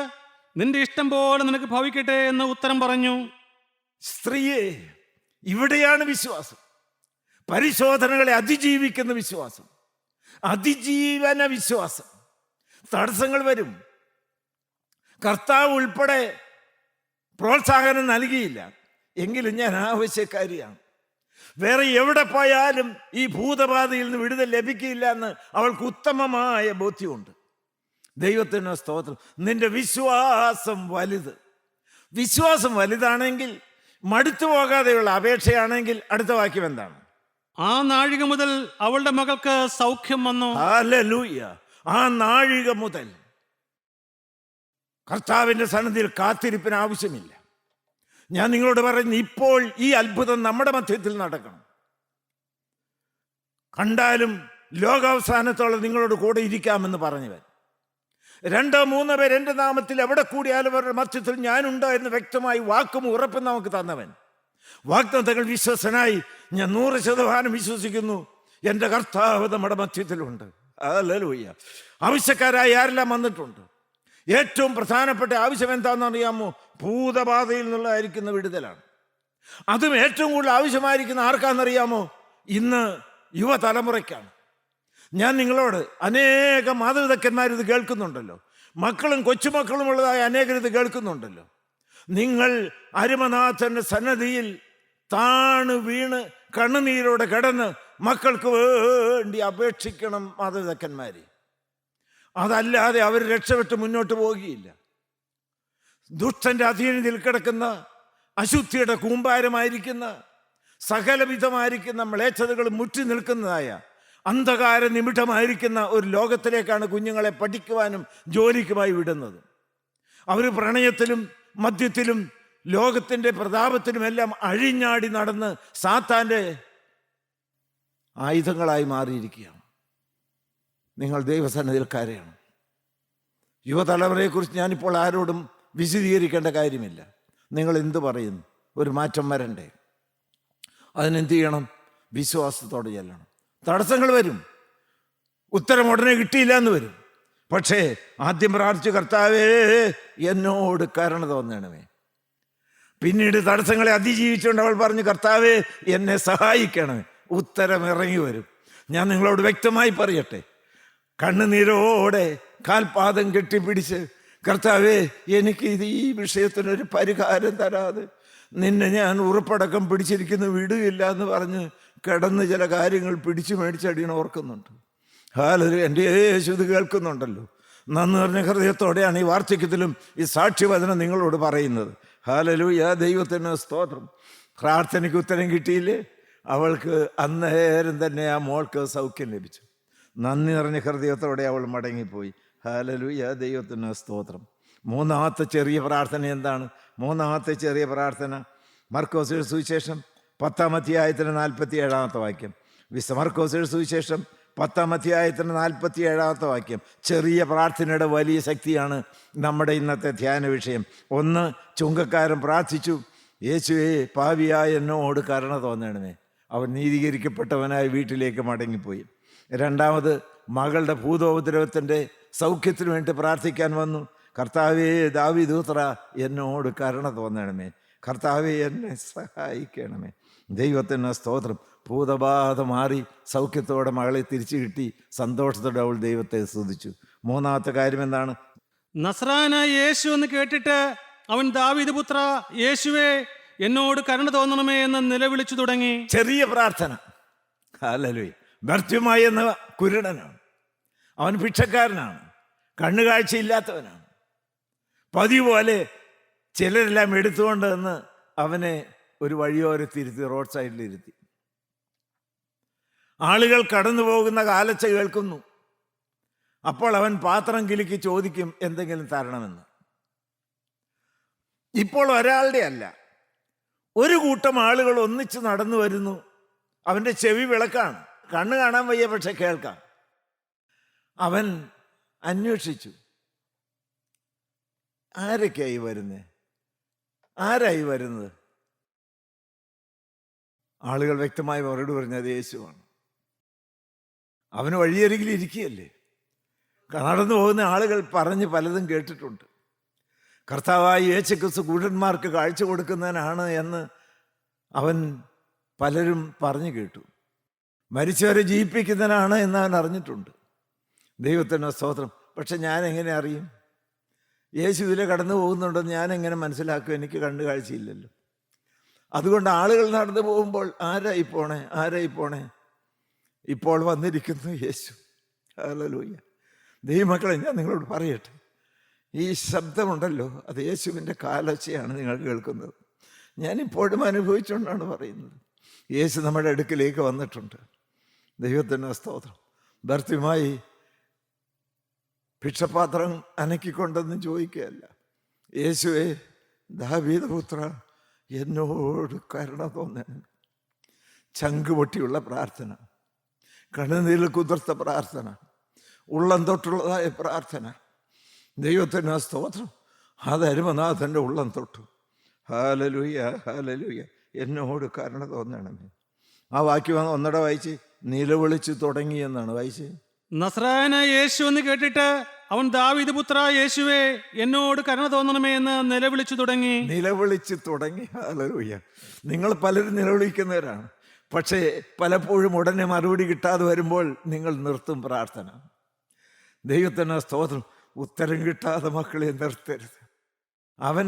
നിന്റെ ഇഷ്ടം പോലെ നിനക്ക് ഭവിക്കട്ടെ എന്ന് ഉത്തരം പറഞ്ഞു. സ്ത്രീയെ, ഇവിടെയാണ് വിശ്വാസം. പരിശോധനകളെ അതിജീവിക്കുന്ന വിശ്വാസം, അതിജീവന വിശ്വാസം. തടസ്സങ്ങൾ വരും. കർത്താവ് ഉൾപ്പെടെ പ്രോത്സാഹനം നൽകിയില്ല. എങ്കിലും ഞാൻ ആവശ്യക്കാരിയാണ്. വേറെ എവിടെ പോയാലും ഈ ഭൂതബാധയിൽ നിന്ന് വിടുതൽ ലഭിക്കില്ല എന്ന് അവൾക്ക് ഉത്തമമായ ബോധ്യമുണ്ട്. ദൈവത്തിന് സ്തോത്രം. നിന്റെ വിശ്വാസം വലുത്. വിശ്വാസം വലുതാണെങ്കിൽ, മടുത്തു പോകാതെയുള്ള അപേക്ഷയാണെങ്കിൽ, അടുത്ത വാക്യം എന്താണ്? ആ നാഴിക മുതൽ അവളുടെ മകൾക്ക് സൗഖ്യം വന്നു. ഹല്ലേലൂയ. ആ നാഴിക മുതൽ കർത്താവിൻ്റെ സന്നിധിയിൽ കാത്തിരിപ്പിന് ആവശ്യമില്ല. ഞാൻ നിങ്ങളോട് പറയുന്നു, ഇപ്പോൾ ഈ അത്ഭുതം നമ്മുടെ മധ്യത്തിൽ നടക്കണം. കണ്ടാലും ലോകാവസാനത്തോളം നിങ്ങളോട് കൂടെ ഇരിക്കാമെന്ന് പറഞ്ഞവൻ, 2-3 പേർ എൻ്റെ നാമത്തിൽ എവിടെ കൂടിയാലും അവരുടെ മധ്യത്തിൽ ഞാനുണ്ടോ എന്ന് വ്യക്തമായി വാക്കും ഉറപ്പും നമുക്ക് തന്നവൻ, വാഗ്ദത്തങ്ങൾ വിശ്വസനായി ഞാൻ 100% വിശ്വസിക്കുന്നു. എൻ്റെ കർത്താവ് നമ്മുടെ മധ്യത്തിലുണ്ട്. ഹല്ലേലൂയ. ആവശ്യക്കാരായി ആരെല്ലാം വന്നിട്ടുണ്ട്. ഏറ്റവും പ്രധാനപ്പെട്ട ആവശ്യം എന്താണെന്ന് അറിയാമോ? ഭൂതബാധയിൽ നിന്നുള്ളതായിരിക്കുന്ന വിടുതലാണ്. അതും ഏറ്റവും കൂടുതൽ ആവശ്യമായിരിക്കുന്ന ആർക്കാണെന്നറിയാമോ? ഇന്ന് യുവതലമുറയ്ക്കാണ്. ഞാൻ നിങ്ങളോട്, അനേക മാതൃപിതാക്കന്മാർ ഇത് കേൾക്കുന്നുണ്ടല്ലോ, മക്കളും കൊച്ചുമക്കളും ഉള്ളതായ അനേകർ ഇത് കേൾക്കുന്നുണ്ടല്ലോ. നിങ്ങൾ അരുമനാഥന്റെ സന്നദ്ധിയിൽ താണു വീണ് കണ്ണുനീരോടെ കിടന്ന് മക്കൾക്ക് വേണ്ടി അപേക്ഷിക്കണം മാതൃപിതാക്കന്മാരെ. അതല്ലാതെ അവർ രക്ഷപ്പെട്ട് മുന്നോട്ട് പോകുകയില്ല. ദുഷ്ടന്റെ അധീനതയിൽ കിടക്കുന്ന, അശുദ്ധിയുടെ കൂമ്പാരമായിരിക്കുന്ന, സകലവിധമായിരിക്കുന്ന മ്ലേച്ഛതകൾ മുറ്റി നിൽക്കുന്നതായ, അന്ധകാര നിമിഷമായിരിക്കുന്ന ഒരു ലോകത്തിലേക്കാണ് കുഞ്ഞുങ്ങളെ പഠിക്കുവാനും ജോലിക്കുമായി വിടുന്നത്. അവർ പ്രണയത്തിലും മദ്യത്തിലും ലോകത്തിൻ്റെ പ്രതാപത്തിലുമെല്ലാം അഴിഞ്ഞാടി നടന്ന് സാത്താൻ്റെ ആയുധങ്ങളായി മാറിയിരിക്കുകയാണ്. നിങ്ങൾ ദൈവസന്നിധിയിൽ കരയണം. യുവതലമുറയെക്കുറിച്ച് ഞാനിപ്പോൾ ആരോടും വിശദീകരിക്കേണ്ട കാര്യമില്ല. നിങ്ങൾ എന്തു പറയുന്നു? ഒരു മാറ്റം വരണ്ടേ? അതിനെന്ത് ചെയ്യണം? വിശ്വാസത്തോടെ ചെല്ലണം. തടസ്സങ്ങൾ വരും, ഉത്തരം ഉടനെ കിട്ടിയില്ല എന്ന് വരും. പക്ഷേ ആദ്യം പ്രാർത്ഥിച്ചു, കർത്താവേ എന്നോട് കരുണ തോന്നണമേ. പിന്നീട് തടസ്സങ്ങളെ അതിജീവിച്ചുകൊണ്ട് അവൾ പറഞ്ഞു, കർത്താവേ എന്നെ സഹായിക്കണമേ. ഉത്തരം ഇറങ്ങി വരും. ഞാൻ നിങ്ങളോട് വ്യക്തമായി പറയട്ടെ, കണ്ണുനീരോടെ കാൽപാദം കെട്ടിപ്പിടിച്ച്, കർത്താവേ എനിക്ക് ഈ വിഷയത്തിനൊരു പരിഹാരം തരാതെ നിന്നെ ഞാൻ ഉറപ്പടക്കം പിടിച്ചിരിക്കുന്നു, വിടുകയില്ല എന്ന് പറഞ്ഞ് കിടന്ന് ചില കാര്യങ്ങൾ പിടിച്ചു മേടിച്ചടിയണ ഓർക്കുന്നുണ്ട്. ഹല്ലേലൂയ. എൻ്റെ യേശു ഇത് കേൾക്കുന്നുണ്ടല്ലോ. നന്ദി നിറഞ്ഞ ഹൃദയത്തോടെയാണ് ഈ വാർദ്ധക്യത്തിലും ഈ സാക്ഷ്യവചനം നിങ്ങളോട് പറയുന്നത്. ഹല്ലേലൂയ, ദൈവത്തിന് സ്തോത്രം. പ്രാർത്ഥനയ്ക്ക് ഉത്തരം കിട്ടിയില്ലേ? അവൾക്ക് അന്നേരം തന്നെ ആ മോൾക്ക് സൗഖ്യം ലഭിച്ചു. നന്ദി നിറഞ്ഞ ഹൃദയത്തോടെ അവൾ മടങ്ങിപ്പോയി. ഹല്ലേലൂയ, ദൈവത്തിന് സ്തോത്രം. മൂന്നാമത്തെ ചെറിയ പ്രാർത്ഥന എന്താണ്? മൂന്നാമത്തെ ചെറിയ പ്രാർത്ഥന മർക്കോസ് സുവിശേഷം 10-ാം അധ്യായത്തിന് 47-ാമത്തെ വാക്യം. മർക്കോസ് സുവിശേഷം 10-ാം അധ്യായത്തിന് 47-ാമത്തെ വാക്യം. ചെറിയ പ്രാർത്ഥനയുടെ വലിയ ശക്തിയാണ് നമ്മുടെ ഇന്നത്തെ ധ്യാന വിഷയം. ഒന്ന്, ചുങ്കക്കാരൻ പ്രാർത്ഥിച്ചു, യേശുവേ പാപിയായ എന്നോട് കരുണ തോന്നണമേ. അവൻ നീതീകരിക്കപ്പെട്ടവനായി വീട്ടിലേക്ക് മടങ്ങിപ്പോയി. രണ്ടാമത്, മകളുടെ ഭൂതോപദ്രവത്തിൻ്റെ സൗഖ്യത്തിന് വേണ്ടി പ്രാർത്ഥിക്കാൻ വന്നു. കർത്താവേ ദാവീദ് പുത്രാ എന്നോട് കരുണ തോന്നണമേ. കർത്താവേ എന്നെ സഹായിക്കണമേ. ദൈവത്തിന് സ്തോത്രം. ഭൂതബാധ മാറി സൗഖ്യത്തോടെ മകളെ തിരിച്ചു കിട്ടി. സന്തോഷത്തോടെ അവൾ ദൈവത്തെ സ്തുതിച്ചു. മൂന്നാമത്തെ കാര്യം എന്താണ്? നസ്രായനായ യേശു എന്ന് കേട്ടിട്ട് അവൻ ദാവീദ് പുത്ര യേശുവേ എന്നോട് കരുണ തോന്നണമേ എന്ന് നിലവിളിച്ചു തുടങ്ങി. ചെറിയ പ്രാർത്ഥന. ഹല്ലേലൂയ. ബർത്തിമായി എന്ന കുരുടനാണ്. അവൻ ഭിക്ഷക്കാരനാണ്, കണ്ണുകാഴ്ചയില്ലാത്തവനാണ്. പതിവ് പോലെ ചിലരെല്ലാം എടുത്തുകൊണ്ട് നിന്ന് അവനെ ഒരു വഴിയോരത്തിരുത്തി, റോഡ് സൈഡിലിരുത്തി. ആളുകൾ കടന്നു പോകുന്ന കാലച്ച കേൾക്കുന്നു. അപ്പോൾ അവൻ പാത്രം കിലുക്കി ചോദിക്കും എന്തെങ്കിലും തരണമെന്ന്. ഇപ്പോൾ ഒരാളുടെ അല്ല, ഒരു കൂട്ടം ആളുകൾ ഒന്നിച്ച് നടന്നു വരുന്നു. അവൻ്റെ ചെവി വിളക്കാണ്, കണ്ണ് കാണാൻ വയ്യ, പക്ഷെ കേൾക്കാം. അവൻ അന്വേഷിച്ചു, ആരൊക്കെയായി വരുന്നേ? ആരായി വരുന്നത്? ആളുകൾ വ്യക്തമായി മറുപടി പറഞ്ഞത് യേശുവാണ്. അവന് വഴിയരികിൽ ഇരിക്കുകയല്ലേ. നടന്നു പോകുന്ന ആളുകൾ പറഞ്ഞ് പലതും കേട്ടിട്ടുണ്ട്. കർത്താവായ യേശുക്രിസ്തു കുരുടന്മാർക്ക് കാഴ്ച കൊടുക്കുന്നതിനാണ് എന്ന് പലരും പറഞ്ഞു കേട്ടു. മരിച്ചവരെ ജീവിപ്പിക്കുന്നതിനാണ് എന്ന് അവൻ അറിഞ്ഞിട്ടുണ്ട്. ദൈവത്തിന് സ്തോത്രം. പക്ഷെ ഞാൻ എങ്ങനെ അറിയും? യേശു ഇതിലെ കടന്നു പോകുന്നുണ്ടെന്ന് ഞാൻ എങ്ങനെ മനസ്സിലാക്കും? എനിക്ക് കണ്ണു കാഴ്ചയില്ലല്ലോ. അതുകൊണ്ട് ആളുകൾ നടന്നു പോകുമ്പോൾ ആരായി പോണേ? ഇപ്പോൾ വന്നിരിക്കുന്നു യേശു. ഹല്ലേലൂയ. ദൈവമക്കളെ, ഞാൻ നിങ്ങളോട് പറയട്ടെ, ഈ ശബ്ദമുണ്ടല്ലോ, അത് യേശുവിൻ്റെ കാലൊച്ചയാണ് നിങ്ങൾ കേൾക്കുന്നത്. ഞാനിപ്പോഴും അനുഭവിച്ചുകൊണ്ടാണ് പറയുന്നത്. യേശു നമ്മുടെ അടുക്കിലേക്ക് വന്നിട്ടുണ്ട്. ദൈവത്തിന് സ്തോത്രം. ഭർത്തിയുമായി ഭിക്ഷപാത്രം അനക്കിക്കൊണ്ടെന്ന് ചോദിക്കുകയല്ല. യേശുവേ ദാവീദ് പുത്ര എന്നോട് കരുണ തോന്നണം. ചങ്കുപൊട്ടിയുള്ള പ്രാർത്ഥന, കണ്ണുനീരിൽ കുതിർത്ത പ്രാർത്ഥന, ഉള്ളം തൊട്ടുള്ളതായ പ്രാർത്ഥന. ദൈവത്തിന് സ്തോത്രം. അതരുമനാഥൻ്റെ ഉള്ളം തൊട്ടു. Hallelujah, hallelujah. എന്നോട് കരുണ തോന്നണമേ. ആ വാക്യം ഒന്നടെ വായിച്ച്, നിലവിളിച്ചു തുടങ്ങി എന്നാണ് വായിച്ച്. നസ്രായനായ യേശു എന്ന് കേട്ടിട്ട് അവൻ ദാവീദ് പുത്ര യേശുവേ എന്നോട് കരുണ തോന്നണമേ എന്ന് നിലവിളിച്ചു തുടങ്ങി. ഹല്ലേലൂയ. നിങ്ങൾ പലരും നിലവിളിക്കുന്നവരാണ്. പക്ഷേ പലപ്പോഴും ഉടനെ മറുപടി കിട്ടാതെ വരുമ്പോൾ നിങ്ങൾ നിർത്തും പ്രാർത്ഥന. ദൈവത്തിന് സ്തോത്രം. ഉത്തരം കിട്ടാതെ മക്കളെ നിർത്തരുത്. അവൻ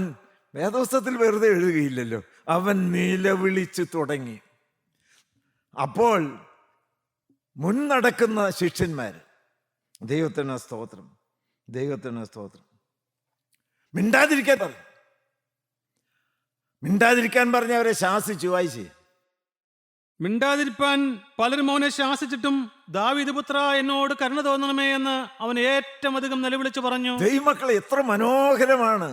വേദപുസ്തകത്തിൽ വെറുതെ എഴുതുകയില്ലല്ലോ. അവൻ നിലവിളിച്ചു തുടങ്ങി. അപ്പോൾ മുൻനടക്കുന്ന ശിഷ്യന്മാർ, ദൈവത്തിന് സ്തോത്രം, മിണ്ടാതിരിക്കാൻ പറഞ്ഞ് അവരെ ശാസിച്ചു. വായിച്ചേ. മിണ്ടാതിരിപ്പാൻ പലരും അവനെ ശാസിച്ചിട്ടും ദാവീദ് പുത്ര എന്നോട് കരുണ തോന്നണമേ എന്ന് അവൻ ഏറ്റവും അധികം നിലവിളിച്ചു പറഞ്ഞു. ദൈവമക്കളെ, എത്ര മനോഹരമാണ്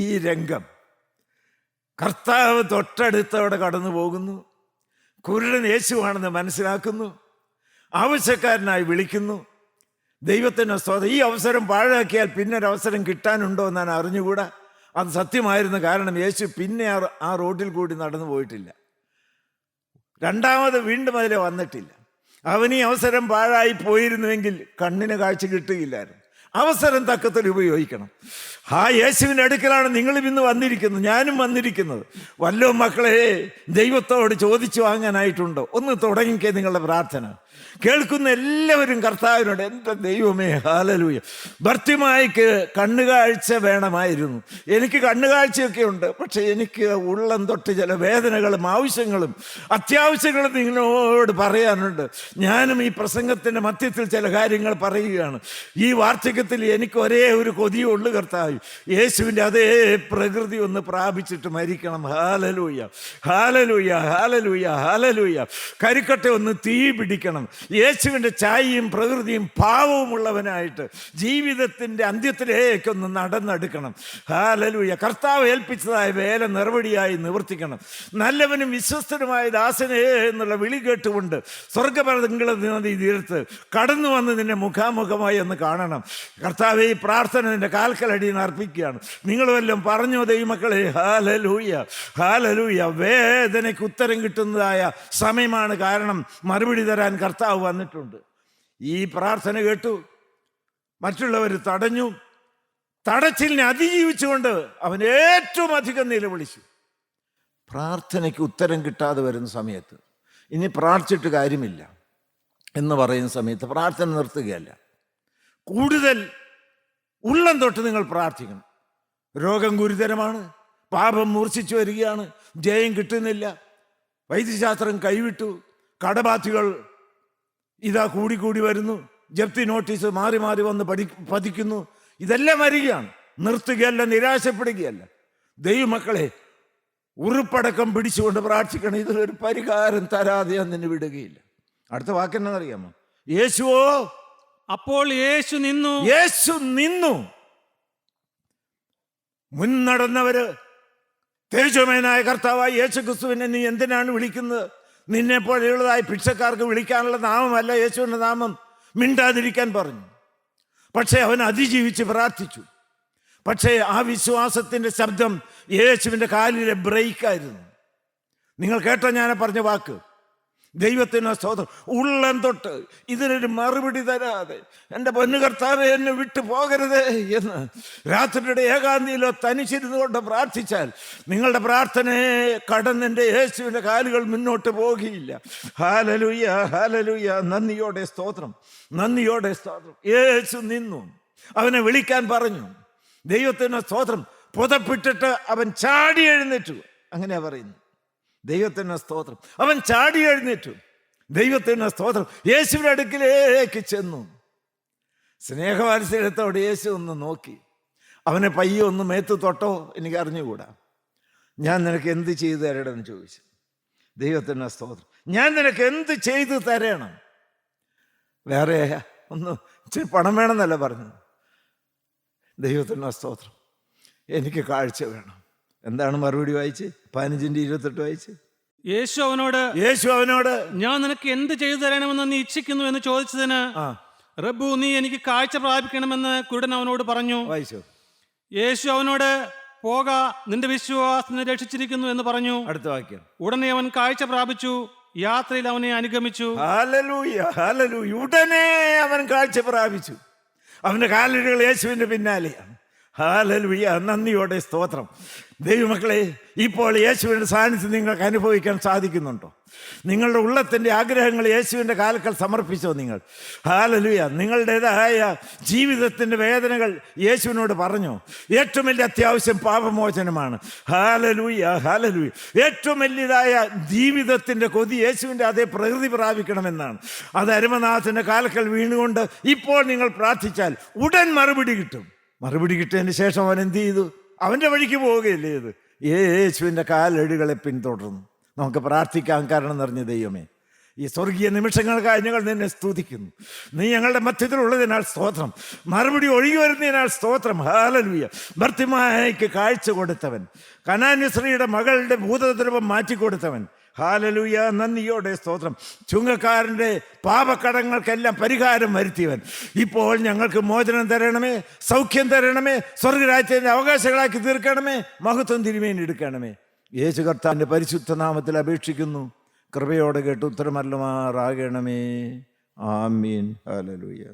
ഈ രംഗം. കർത്താവ് തൊട്ടടുത്തവിടെ കടന്നു പോകുന്നു. കുരുടൻ യേശുവാണെന്ന് മനസ്സിലാക്കുന്നു. ആവശ്യക്കാരനായി വിളിക്കുന്നു. ദൈവത്തിന് സ്തോത്രം. ഈ അവസരം പാഴാക്കിയാൽ പിന്നൊരവസരം കിട്ടാനുണ്ടോ എന്നാണ് അറിഞ്ഞുകൂടാ. അത് സത്യമായിരുന്നു. കാരണം യേശു പിന്നെ ആ റോഡിൽ കൂടി നടന്നു പോയിട്ടില്ല. രണ്ടാമത് വീണ്ടും അതിലെ വന്നിട്ടില്ല. അവനീ അവസരം പാഴായി പോയിരുന്നുവെങ്കിൽ കണ്ണിന് കാഴ്ച കിട്ടുകയില്ലായിരുന്നു. അവസരം തക്കത്തിൽ ഉപയോഗിക്കണം. ആ യേശുവിൻ്റെ അടുക്കലാണ് നിങ്ങളും ഇന്ന് വന്നിരിക്കുന്നത്, ഞാനും വന്നിരിക്കുന്നത്. വല്ലോ മക്കളെ, ദൈവത്തോട് ചോദിച്ചു വാങ്ങാനായിട്ടുണ്ടോ? ഒന്ന് തുടങ്ങിക്കേ നിങ്ങളുടെ പ്രാർത്ഥന. കേൾക്കുന്ന എല്ലാവരും കർത്താവിനോട്, എൻ്റെ ദൈവമേ, ഹല്ലേലൂയ. ഭർത്തിമായിക്ക് കണ്ണുകാഴ്ച വേണമായിരുന്നു. എനിക്ക് കണ്ണുകാഴ്ചയൊക്കെ ഉണ്ട്, പക്ഷെ എനിക്ക് ഉള്ളം തൊട്ട് ചില വേദനകളും ആവശ്യങ്ങളും അത്യാവശ്യങ്ങളും നിങ്ങളോട് പറയാനുണ്ട്. ഞാനും ഈ പ്രസംഗത്തിൻ്റെ മധ്യത്തിൽ ചില കാര്യങ്ങൾ പറയുകയാണ്. ഈ വാർദ്ധക്യത്തിൽ എനിക്ക് ഒരേ ഒരു കൊതിയുള്ളു, കർത്താവ്, യേശുവിൻ്റെ അതേ പ്രകൃതി ഒന്ന് പ്രാപിച്ചിട്ട് മരിക്കണം. Hallelujah, hallelujah, hallelujah, hallelujah. കരിക്കട്ടെ ഒന്ന് തീ പിടിക്കണം. യേശുവിൻ്റെ ഛായയും പ്രകൃതിയും ഭാവവുമുള്ളവനായിട്ട് ജീവിതത്തിൻ്റെ അന്ത്യത്തിലേക്കൊന്ന് നടന്നെടുക്കണം. ഹല്ലേലൂയ. കർത്താവ് ഏൽപ്പിച്ചതായ വേല നിർവടിയായി നിവർത്തിക്കണം. നല്ലവനും വിശ്വസ്തനുമായ ദാസനേ എന്നുള്ള വിളി കേട്ടുകൊണ്ട് സ്വർഗപരങ്ങളെ നദി തീർത്ത് കടന്നു വന്ന് നിന്നെ മുഖാമുഖമായി ഒന്ന് കാണണം. കർത്താവേ, ഈ പ്രാർത്ഥന നിന്റെ കാൽക്കലടിയിൽ അർപ്പിക്കുകയാണ്. നിങ്ങൾ വല്ലതും പറഞ്ഞോ ദൈവമക്കളെ? Hallelujah, hallelujah. വേദനയ്ക്ക് ഉത്തരം കിട്ടുന്നതായ സമയമാണ്. കാരണം മറുപടി തരാൻ കർത്താവ് വന്നിട്ടുണ്ട്. ഈ പ്രാർത്ഥന കേട്ടു, മറ്റുള്ളവർ തടഞ്ഞു. തടച്ചിലിനെ അതിജീവിച്ചുകൊണ്ട് അവൻ ഏറ്റവും അധികം നിലവിളിച്ചു. പ്രാർത്ഥനയ്ക്ക് ഉത്തരം കിട്ടാതെ വരുന്ന സമയത്ത് ഇനി പ്രാർത്ഥിച്ചിട്ട് കാര്യമില്ല എന്ന് പറയുന്ന സമയത്ത് പ്രാർത്ഥന നിർത്തുകയല്ല, കൂടുതൽ ഉള്ളം തൊട്ട് നിങ്ങൾ പ്രാർത്ഥിക്കണം. രോഗം ഗുരുതരമാണ്, പാപം മൂർച്ഛിച്ചു വരികയാണ്, ജയം കിട്ടുന്നില്ല, വൈദ്യശാസ്ത്രം കൈവിട്ടു, കടബാധ്യതകൾ ഇതാ കൂടിക്കൂടി വരുന്നു, ജപ്തി നോട്ടീസ് മാറി മാറി വന്ന് പതിക്കുന്നു. ഇതെല്ലാം വരികയാണ്. നിർത്തുകയല്ല, നിരാശപ്പെടുകയല്ല. ദൈവമക്കളെ, ഉറുപ്പടക്കം പിടിച്ചുകൊണ്ട് പ്രാർത്ഥിക്കണം. ഇതിലൊരു പരിഹാരം തരാതെ ഞാൻ നിന്നെ വിടുകയില്ല. അടുത്ത വാക്കെന്നറിയാമോ? യേശുവോ. അപ്പോൾ യേശു നിന്നു. യേശു നിന്നു. മുൻനടന്നവര് തേജോമയനായ കർത്താവായ യേശു ക്രിസ്തുവിനെ നീ എന്തിനാണ് വിളിക്കുന്നത്? നിന്നെ പോലെയുള്ളതായ ഭിക്ഷക്കാർക്ക് വിളിക്കാനുള്ള നാമമല്ല യേശുവിൻ്റെ നാമം. മിണ്ടാതിരിക്കാൻ പറഞ്ഞു. പക്ഷേ അവൻ അതിജീവിച്ച് പ്രാർത്ഥിച്ചു. പക്ഷേ ആ വിശ്വാസത്തിൻ്റെ ശബ്ദം യേശുവിൻ്റെ കാലിലെ ബ്രേക്കായിരുന്നു. നിങ്ങൾ കേട്ടോ ഞാൻ പറഞ്ഞ വാക്ക്? ദൈവത്തിന് സ്തോത്രം. ഉള്ളം തൊട്ട് ഇതിനൊരു മറുപടി തരാതെ എൻ്റെ പൊന്നു കർത്താവേ എന്നെ വിട്ടു പോകരുതേ എന്ന് രാത്രിയുടെ ഏകാന്തിയിലോ തനിച്ചിരുന്നു കൊണ്ട് പ്രാർത്ഥിച്ചാൽ നിങ്ങളുടെ പ്രാർത്ഥനയെ കടന്നെൻ്റെ യേശുവിൻ്റെ കാലുകൾ മുന്നോട്ട് പോകുകയില്ല. Hallelujah, hallelujah. നന്ദിയോടെ സ്തോത്രം, നന്ദിയോടെ സ്തോത്രം. യേശു നിന്നു. അവനെ വിളിക്കാൻ പറഞ്ഞു. ദൈവത്തിന് സ്തോത്രം. പുതപ്പിട്ടിട്ട് അവൻ ചാടി എഴുന്നേറ്റു. അങ്ങനെയാ പറയുന്നു. ദൈവത്തിന് സ്തോത്രം. അവൻ ചാടി എഴുന്നേറ്റു. ദൈവത്തിന് സ്തോത്രം. യേശുവിൻ്റെ അടുക്കിലേക്ക് ചെന്നു. സ്നേഹവാത്സല്യത്തോടെ യേശു ഒന്ന് നോക്കി. അവനെ പയ്യെ ഒന്ന് മേത്ത് തൊട്ടോ എനിക്ക് അറിഞ്ഞുകൂടാ. ഞാൻ നിനക്ക് എന്ത് ചെയ്തു തരണമെന്ന് ചോദിച്ചു. ദൈവത്തിന് സ്തോത്രം. ഞാൻ നിനക്ക് എന്ത് ചെയ്തു തരണം? വേറെ ഒന്ന് ഇച്ചിരി പണം വേണമെന്നല്ല പറഞ്ഞത്. ദൈവത്തിന് സ്തോത്രം. എനിക്ക് കാഴ്ച വേണം. എന്താണ് മറുപടി വായിച്ച്? 15:28 വായിച്ച്. യേശു അവനോട് ഞാൻ നിനക്ക് എന്ത് ചെയ്തു തരണമെന്ന് നീ ഇച്ഛിക്കുന്നു എന്ന് ചോദിച്ചതിന് റബ്ബു, നീ എനിക്ക് കാഴ്ച പ്രാപിക്കണമെന്ന് കുരുടൻ അവനോട് പറഞ്ഞു. വായിച്ചു. യേശു അവനോട്, പോക, നിന്റെ വിശ്വാസത്തിനെ രക്ഷിച്ചിരിക്കുന്നു എന്ന് പറഞ്ഞു. അടുത്ത വാക്യം. ഉടനെ അവൻ കാഴ്ച പ്രാപിച്ചു, യാത്രയിൽ അവനെ അനുഗമിച്ചു. Hallelujah, hallelujah. ഉടനെ അവൻ കാഴ്ച പ്രാപിച്ചു. അവന്റെ കാലടികൾ യേശുവിന്റെ പിന്നാലെയാണ്. ഹല്ലേലൂയ. നന്ദിയോടെ സ്തോത്രം. ദൈവമക്കളെ, ഇപ്പോൾ യേശുവിൻ്റെ സാന്നിധ്യം നിങ്ങൾക്ക് അനുഭവിക്കാൻ സാധിക്കുന്നുണ്ടോ? നിങ്ങളുടെ ഉള്ളത്തിൻ്റെ ആഗ്രഹങ്ങൾ യേശുവിൻ്റെ കാൽക്കൽ സമർപ്പിച്ചോ നിങ്ങൾ? ഹല്ലേലൂയ. നിങ്ങളുടേതായ ജീവിതത്തിൻ്റെ വേദനകൾ യേശുവിനോട് പറഞ്ഞോ? ഏറ്റവും വലിയ അത്യാവശ്യം പാപമോചനമാണ്. Hallelujah, hallelujah. ഏറ്റവും വലിയതായ ജീവിതത്തിൻ്റെ കൊതി യേശുവിൻ്റെ അതേ പ്രകൃതി പ്രാപിക്കണമെന്നാണ്. അത് അരുമനാഥൻ്റെ കാൽക്കൽ വീണുകൊണ്ട് ഇപ്പോൾ നിങ്ങൾ പ്രാർത്ഥിച്ചാൽ ഉടൻ മറുപടി കിട്ടും. മറുപടി കിട്ടിയതിന് ശേഷം അവൻ എന്ത് ചെയ്തു? അവൻ്റെ വഴിക്ക് പോവുകയല്ലേ ഇത്? യേശുവിൻ്റെ കാലടികളെ പിന്തുടർന്നു. നമുക്ക് പ്രാർത്ഥിക്കാൻ കാരണം നിറഞ്ഞ ദൈവമേ, ഈ സ്വർഗീയ നിമിഷങ്ങൾക്കായി ഞങ്ങൾ നിന്നെ സ്തുതിക്കുന്നു. നീ ഞങ്ങളുടെ മധ്യത്തിലുള്ളതിനാൽ സ്തോത്രം. മറുപടി ഒഴുകി വരുന്നതിനാൽ സ്തോത്രം. ഹല്ലേലൂയ. ഭർത്തിമായ്ക്ക് കാഴ്ച കൊടുത്തവൻ, കനാന്യസ്ത്രീയുടെ മകളുടെ ഭൂതദ്രവം മാറ്റിക്കൊടുത്തവൻ. ഹല്ലേലൂയ. നന്ദിയോടെ സ്തോത്രം. ചുങ്കക്കാരൻ്റെ പാപക്കടങ്ങൾക്കെല്ലാം പരിഹാരം വരുത്തിയവൻ. ഇപ്പോൾ ഞങ്ങൾക്ക് മോചനം തരണമേ, സൗഖ്യം തരണമേ, സ്വർഗരാജ്യത്തിൻ്റെ അവകാശങ്ങളാക്കി തീർക്കണമേ, മഹത്വം തിരുമേനി എടുക്കണമേ. യേശു കർത്താവിൻ്റെ പരിശുദ്ധ നാമത്തിൽ അപേക്ഷിക്കുന്നു. കൃപയോടെ കേട്ട് ഉത്തരമരുളുമാറാകണമേ. ആമീൻ. ഹല്ലേലൂയ.